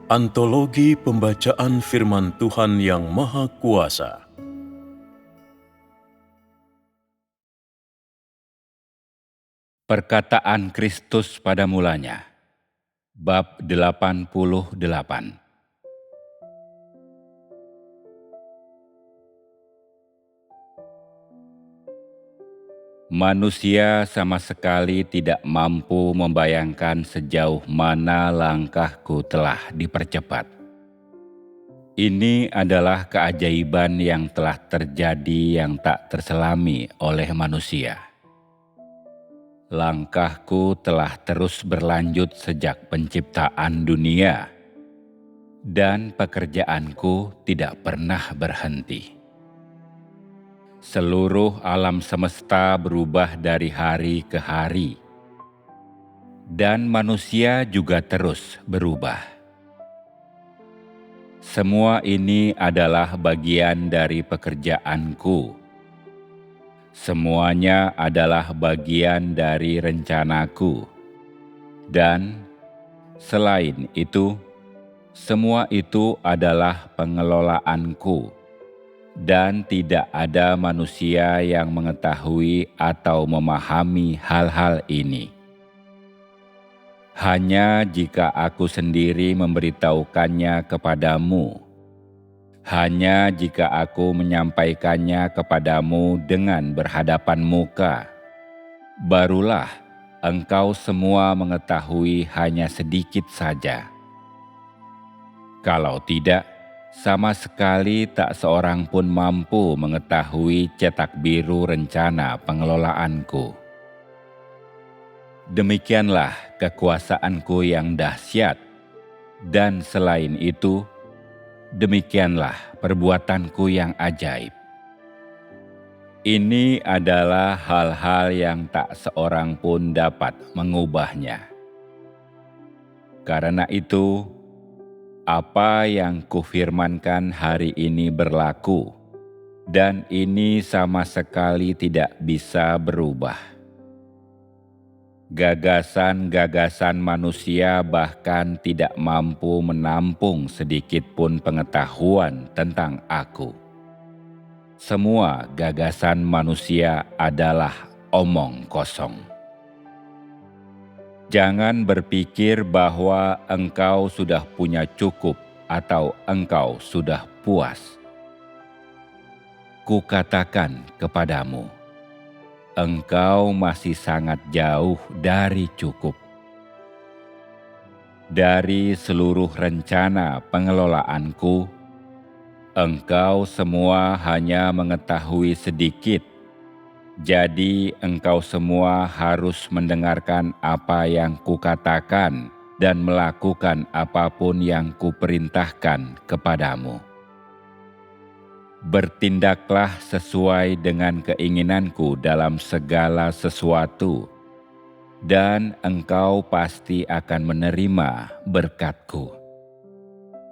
Antologi Pembacaan Firman Tuhan yang Maha Kuasa. Perkataan Kristus pada mulanya, bab 88. Manusia sama sekali tidak mampu membayangkan sejauh mana langkahku telah dipercepat. Ini adalah keajaiban yang telah terjadi yang tak terselami oleh manusia. Langkahku telah terus berlanjut sejak penciptaan dunia, dan pekerjaanku tidak pernah berhenti. Seluruh alam semesta berubah dari hari ke hari, dan manusia juga terus berubah. Semua ini adalah bagian dari pekerjaanku. Semuanya adalah bagian dari rencanaku, dan selain itu, semua itu adalah pengelolaanku, dan tidak ada manusia yang mengetahui atau memahami hal-hal ini. Hanya jika aku sendiri memberitahukannya kepadamu, hanya jika aku menyampaikannya kepadamu dengan berhadapan muka, barulah engkau semua mengetahui hanya sedikit saja. Kalau tidak, sama sekali tak seorang pun mampu mengetahui cetak biru rencana pengelolaanku. Demikianlah kekuasaanku yang dahsyat, dan selain itu, demikianlah perbuatanku yang ajaib. Ini adalah hal-hal yang tak seorang pun dapat mengubahnya. Karena itu, apa yang kufirmankan hari ini berlaku, dan ini sama sekali tidak bisa berubah. Gagasan-gagasan manusia bahkan tidak mampu menampung sedikit pun pengetahuan tentang aku. Semua gagasan manusia adalah omong kosong. Jangan berpikir bahwa engkau sudah punya cukup atau engkau sudah puas. Kukatakan kepadamu, engkau masih sangat jauh dari cukup. Dari seluruh rencana pengelolaanku, engkau semua hanya mengetahui sedikit. Jadi engkau semua harus mendengarkan apa yang kukatakan dan melakukan apapun yang kuperintahkan kepadamu. Bertindaklah sesuai dengan keinginanku dalam segala sesuatu, dan engkau pasti akan menerima berkat-Ku.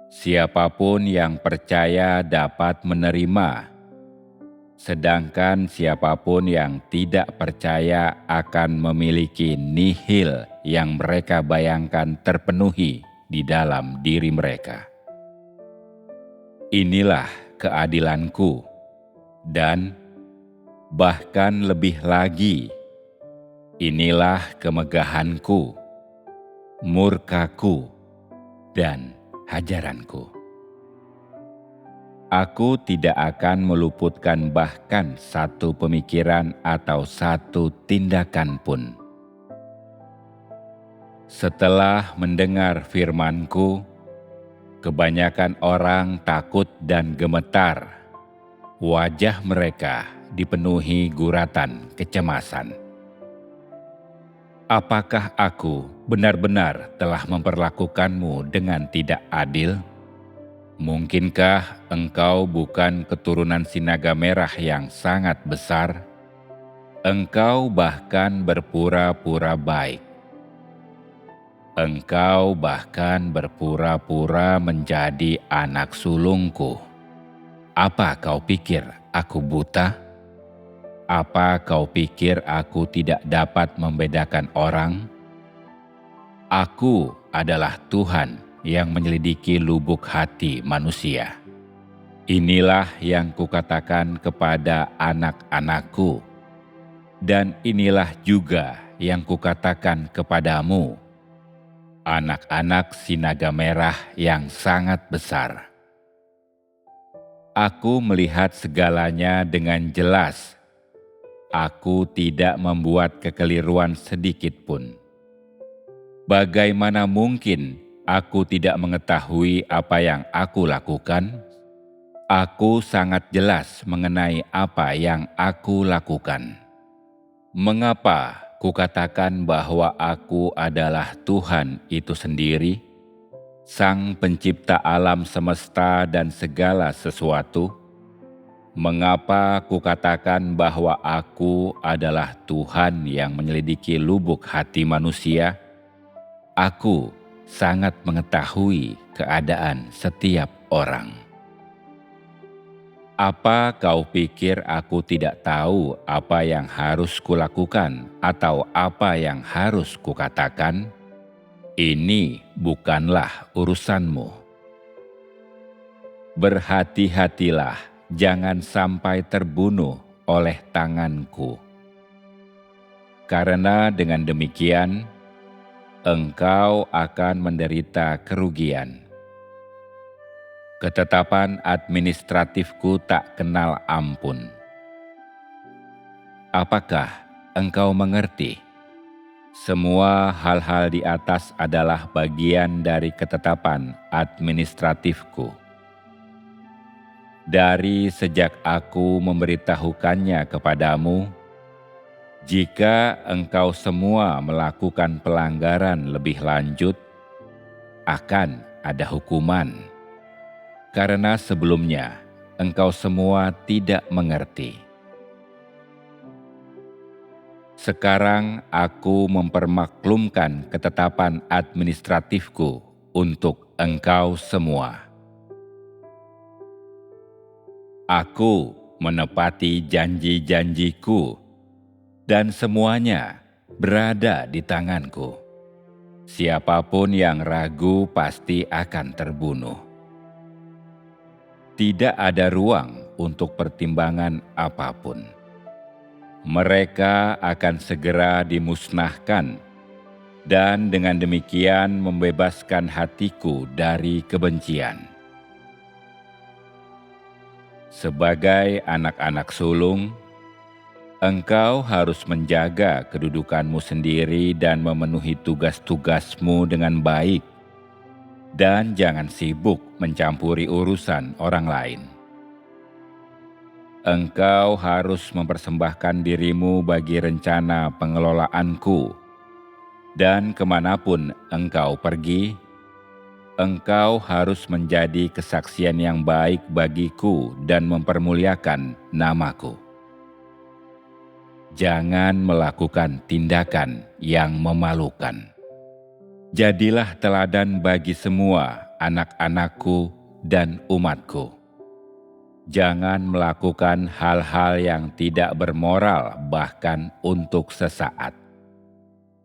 Siapapun yang percaya dapat menerima, sedangkan siapapun yang tidak percaya akan memiliki nihil yang mereka bayangkan terpenuhi di dalam diri mereka. Inilah keadilanku, dan bahkan lebih lagi, inilah kemegahanku, murkaku, dan hajaranku. Aku tidak akan meluputkan bahkan satu pemikiran atau satu tindakan pun. Setelah mendengar firman-Ku, kebanyakan orang takut dan gemetar. Wajah mereka dipenuhi guratan kecemasan. Apakah aku benar-benar telah memperlakukanmu dengan tidak adil? Mungkinkah engkau bukan keturunan sinaga merah yang sangat besar? Engkau bahkan berpura-pura baik. Engkau bahkan berpura-pura menjadi anak sulungku. Apa kau pikir aku buta? Apa kau pikir aku tidak dapat membedakan orang? Aku adalah Tuhan yang menyelidiki lubuk hati manusia. Inilah yang kukatakan kepada anak-anakku, dan inilah juga yang kukatakan kepadamu, anak-anak sinaga merah yang sangat besar. Aku melihat segalanya dengan jelas. Aku tidak membuat kekeliruan sedikit pun. Bagaimana mungkin aku tidak mengetahui apa yang aku lakukan? Aku sangat jelas mengenai apa yang aku lakukan. Mengapa kukatakan bahwa aku adalah Tuhan itu sendiri, Sang Pencipta alam semesta dan segala sesuatu? Mengapa kukatakan bahwa aku adalah Tuhan yang menyelidiki lubuk hati manusia? Aku sangat mengetahui keadaan setiap orang. Apa kau pikir aku tidak tahu apa yang harus kulakukan atau apa yang harus kukatakan? Ini bukanlah urusanmu. Berhati-hatilah, jangan sampai terbunuh oleh tanganku. Karena dengan demikian, engkau akan menderita kerugian. Ketetapan administratifku tak kenal ampun. Apakah engkau mengerti? Semua hal-hal di atas adalah bagian dari ketetapan administratifku. Dari sejak aku memberitahukannya kepadamu, jika engkau semua melakukan pelanggaran lebih lanjut, akan ada hukuman. Karena sebelumnya engkau semua tidak mengerti. Sekarang aku mempermaklumkan ketetapan administratifku untuk engkau semua. Aku menepati janji-janjiku, dan semuanya berada di tanganku. Siapapun yang ragu pasti akan terbunuh. Tidak ada ruang untuk pertimbangan apapun. Mereka akan segera dimusnahkan, dan dengan demikian membebaskan hatiku dari kebencian. Sebagai anak-anak sulung, engkau harus menjaga kedudukanmu sendiri dan memenuhi tugas-tugasmu dengan baik, dan jangan sibuk mencampuri urusan orang lain. Engkau harus mempersembahkan dirimu bagi rencana pengelolaanku, dan kemanapun engkau pergi, engkau harus menjadi kesaksian yang baik bagiku dan mempermuliakan namaku. Jangan melakukan tindakan yang memalukan. Jadilah teladan bagi semua anak-anakku dan umatku. Jangan melakukan hal-hal yang tidak bermoral bahkan untuk sesaat.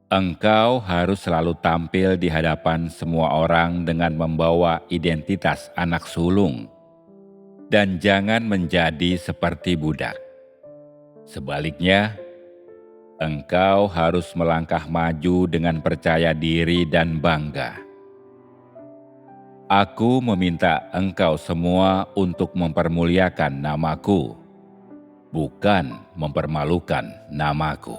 Engkau harus selalu tampil di hadapan semua orang dengan membawa identitas anak sulung, dan jangan menjadi seperti budak. Sebaliknya, engkau harus melangkah maju dengan percaya diri dan bangga. Aku meminta engkau semua untuk mempermuliakan namaku, bukan mempermalukan namaku.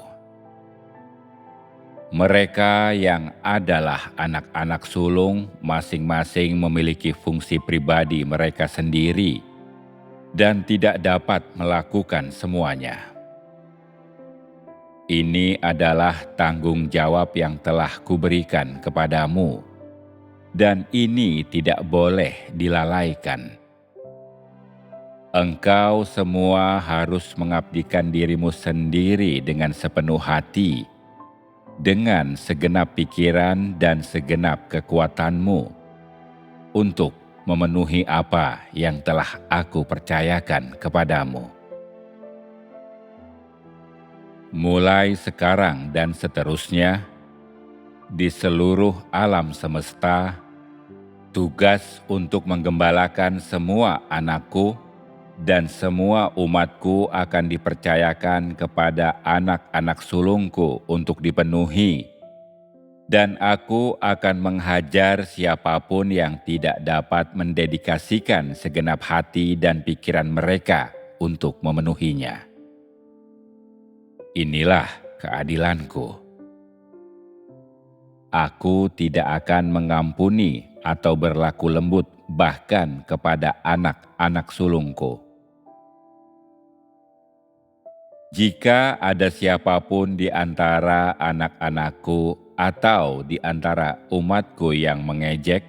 Mereka yang adalah anak-anak sulung masing-masing memiliki fungsi pribadi mereka sendiri dan tidak dapat melakukan semuanya. Ini adalah tanggung jawab yang telah kuberikan kepadamu, dan ini tidak boleh dilalaikan. Engkau semua harus mengabdikan dirimu sendiri dengan sepenuh hati, dengan segenap pikiran dan segenap kekuatanmu, untuk memenuhi apa yang telah aku percayakan kepadamu. Mulai sekarang dan seterusnya, di seluruh alam semesta, Tugas untuk menggembalakan semua anakku dan semua umatku akan dipercayakan kepada anak-anak sulungku untuk dipenuhi, dan aku akan menghajar siapapun yang tidak dapat mendedikasikan segenap hati dan pikiran mereka untuk memenuhinya. Inilah keadilanku. Aku tidak akan mengampuni atau berlaku lembut bahkan kepada anak-anak sulungku. Jika ada siapapun di antara anak-anakku atau di antara umatku yang mengejek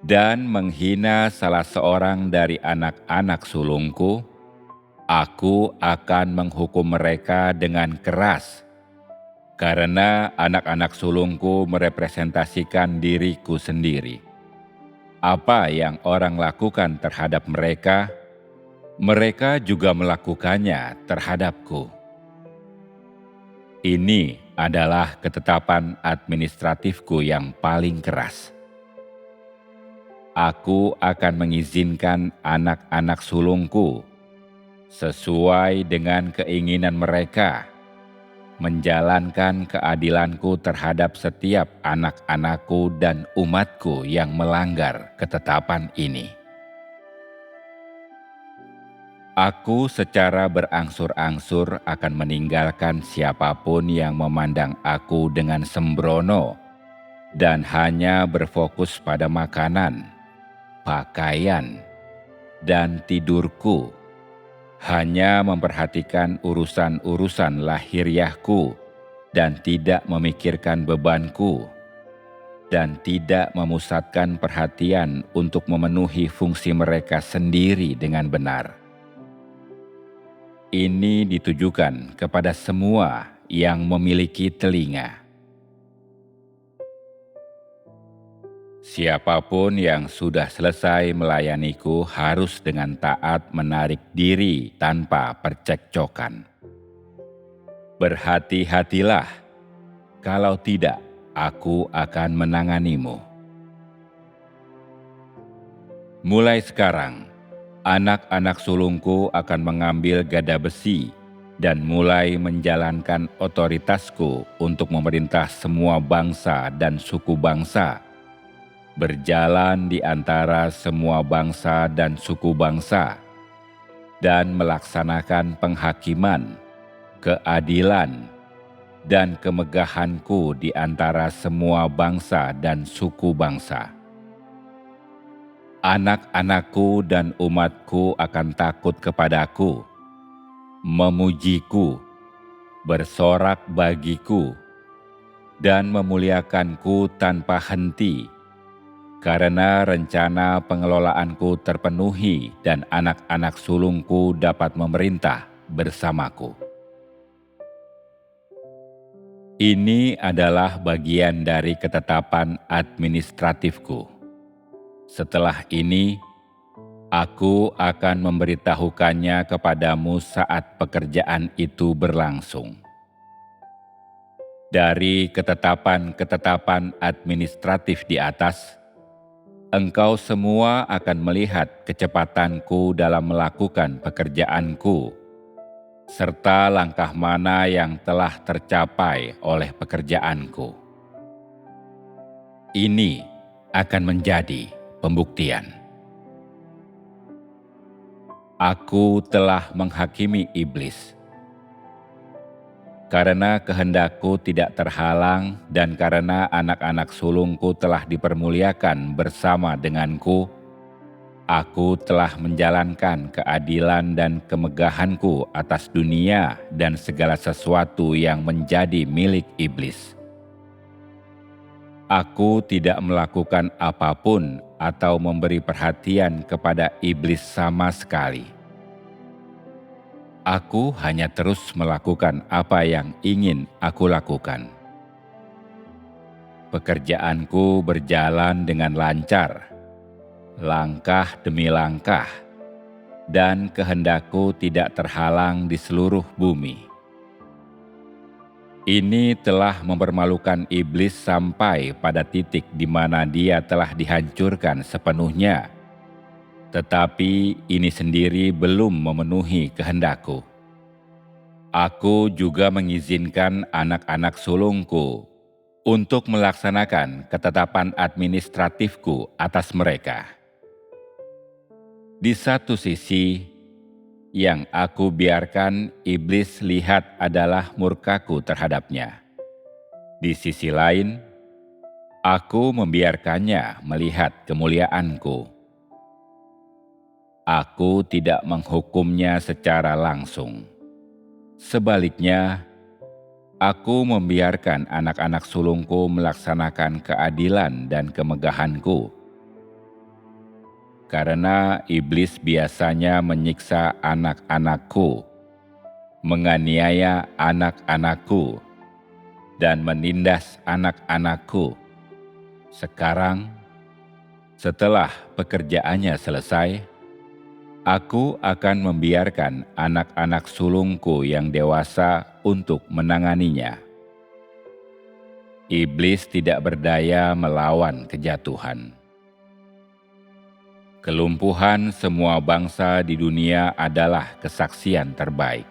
dan menghina salah seorang dari anak-anak sulungku, aku akan menghukum mereka dengan keras, karena anak-anak sulungku merepresentasikan diriku sendiri. Apa yang orang lakukan terhadap mereka, mereka juga melakukannya terhadapku. Ini adalah ketetapan administratifku yang paling keras. Aku akan mengizinkan anak-anak sulungku sesuai dengan keinginan mereka menjalankan keadilanku terhadap setiap anak-anakku dan umatku yang melanggar ketetapan ini. Aku secara berangsur-angsur akan meninggalkan siapapun yang memandang aku dengan sembrono dan hanya berfokus pada makanan, pakaian, dan tidurku, hanya memperhatikan urusan-urusan lahiriahku dan tidak memikirkan bebanku, dan tidak memusatkan perhatian untuk memenuhi fungsi mereka sendiri dengan benar. Ini ditujukan kepada semua yang memiliki telinga. Siapapun yang sudah selesai melayaniku harus dengan taat menarik diri tanpa percekcokan. Berhati-hatilah, kalau tidak aku akan menanganimu. Mulai sekarang, anak-anak sulungku akan mengambil gada besi dan mulai menjalankan otoritasku untuk memerintah semua bangsa dan suku bangsa, berjalan di antara semua bangsa dan suku bangsa, dan melaksanakan penghakiman, keadilan, dan kemegahanku di antara semua bangsa dan suku bangsa. Anak-anakku dan umatku akan takut kepadaku, memujiku, bersorak bagiku, dan memuliakanku tanpa henti, karena rencana pengelolaanku terpenuhi dan anak-anak sulungku dapat memerintah bersamaku. Ini adalah bagian dari ketetapan administratifku. Setelah ini, aku akan memberitahukannya kepadamu saat pekerjaan itu berlangsung. Dari ketetapan-ketetapan administratif di atas, engkau semua akan melihat kecepatanku dalam melakukan pekerjaanku, serta langkah mana yang telah tercapai oleh pekerjaanku. Ini akan menjadi pembuktian. Aku telah menghakimi iblis. Karena kehendakku tidak terhalang dan karena anak-anak sulungku telah dipermuliakan bersama denganku, aku telah menjalankan keadilan dan kemegahanku atas dunia dan segala sesuatu yang menjadi milik iblis. Aku tidak melakukan apapun atau memberi perhatian kepada iblis sama sekali. Aku hanya terus melakukan apa yang ingin aku lakukan. Pekerjaanku berjalan dengan lancar, langkah demi langkah, dan kehendakku tidak terhalang di seluruh bumi. Ini telah mempermalukan iblis sampai pada titik di mana dia telah dihancurkan sepenuhnya. Tetapi ini sendiri belum memenuhi kehendakku. Aku juga mengizinkan anak-anak sulungku untuk melaksanakan ketetapan administratifku atas mereka. Di satu sisi, yang aku biarkan iblis lihat adalah murkaku terhadapnya. Di sisi lain, aku membiarkannya melihat kemuliaanku. Aku tidak menghukumnya secara langsung. Sebaliknya, aku membiarkan anak-anak sulungku melaksanakan keadilan dan kemegahanku. Karena iblis biasanya menyiksa anak-anakku, menganiaya anak-anakku, dan menindas anak-anakku. Sekarang, setelah pekerjaannya selesai, aku akan membiarkan anak-anak sulungku yang dewasa untuk menanganinya. Iblis tidak berdaya melawan kejatuhan. Kelumpuhan semua bangsa di dunia adalah kesaksian terbaik.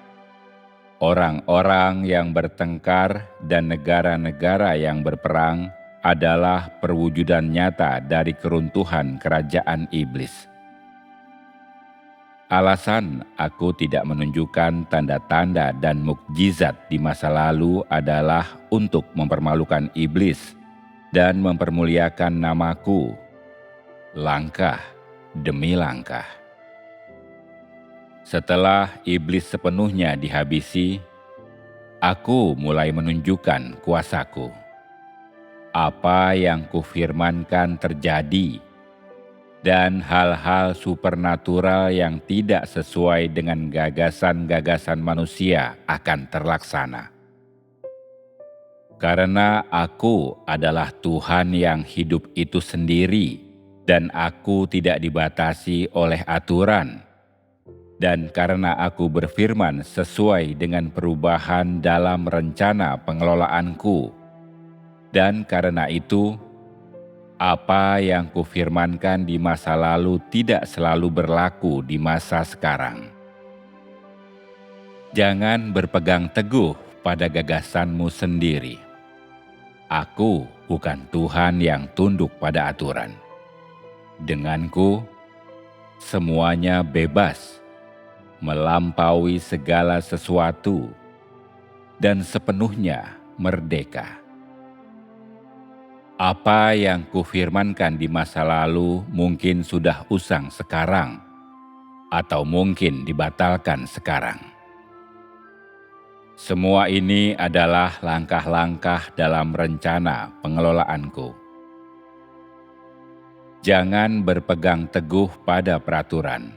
Orang-orang yang bertengkar dan negara-negara yang berperang adalah perwujudan nyata dari keruntuhan kerajaan iblis. Alasan aku tidak menunjukkan tanda-tanda dan mukjizat di masa lalu adalah untuk mempermalukan iblis dan mempermuliakan namaku, langkah demi langkah. Setelah iblis sepenuhnya dihabisi, aku mulai menunjukkan kuasaku. Apa yang kufirmankan terjadi, dan hal-hal supernatural yang tidak sesuai dengan gagasan-gagasan manusia akan terlaksana. Karena aku adalah Tuhan yang hidup itu sendiri, dan aku tidak dibatasi oleh aturan. Dan karena aku berfirman sesuai dengan perubahan dalam rencana pengelolaanku. Dan karena itu, apa yang kufirmankan di masa lalu tidak selalu berlaku di masa sekarang. Jangan berpegang teguh pada gagasanmu sendiri. Aku bukan Tuhan yang tunduk pada aturan. Denganku, semuanya bebas, melampaui segala sesuatu, dan sepenuhnya merdeka. Apa yang kufirmankan di masa lalu mungkin sudah usang sekarang, atau mungkin dibatalkan sekarang. Semua ini adalah langkah-langkah dalam rencana pengelolaanku. Jangan berpegang teguh pada peraturan.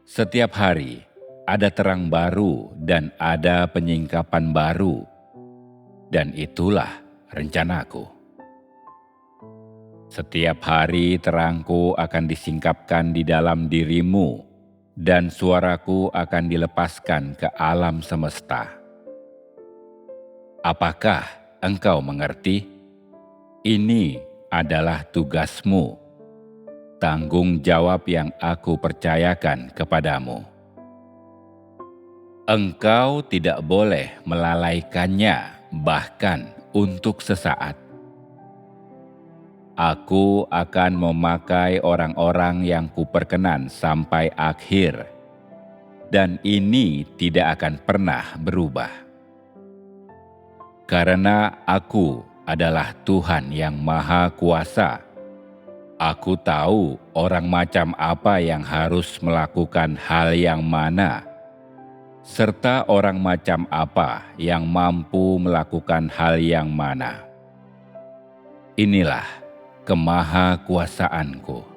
Setiap hari ada terang baru dan ada penyingkapan baru, dan itulah rencanaku. Setiap hari terangku akan disingkapkan di dalam dirimu, dan suaraku akan dilepaskan ke alam semesta. Apakah engkau mengerti? Ini adalah tugasmu, tanggung jawab yang aku percayakan kepadamu. Engkau tidak boleh melalaikannya, bahkan untuk sesaat. Aku akan memakai orang-orang yang kuperkenan sampai akhir, dan ini tidak akan pernah berubah. Karena aku adalah Tuhan yang Maha Kuasa. Aku tahu orang macam apa yang harus melakukan hal yang mana, serta orang macam apa yang mampu melakukan hal yang mana. Inilah kemahakuasaanku.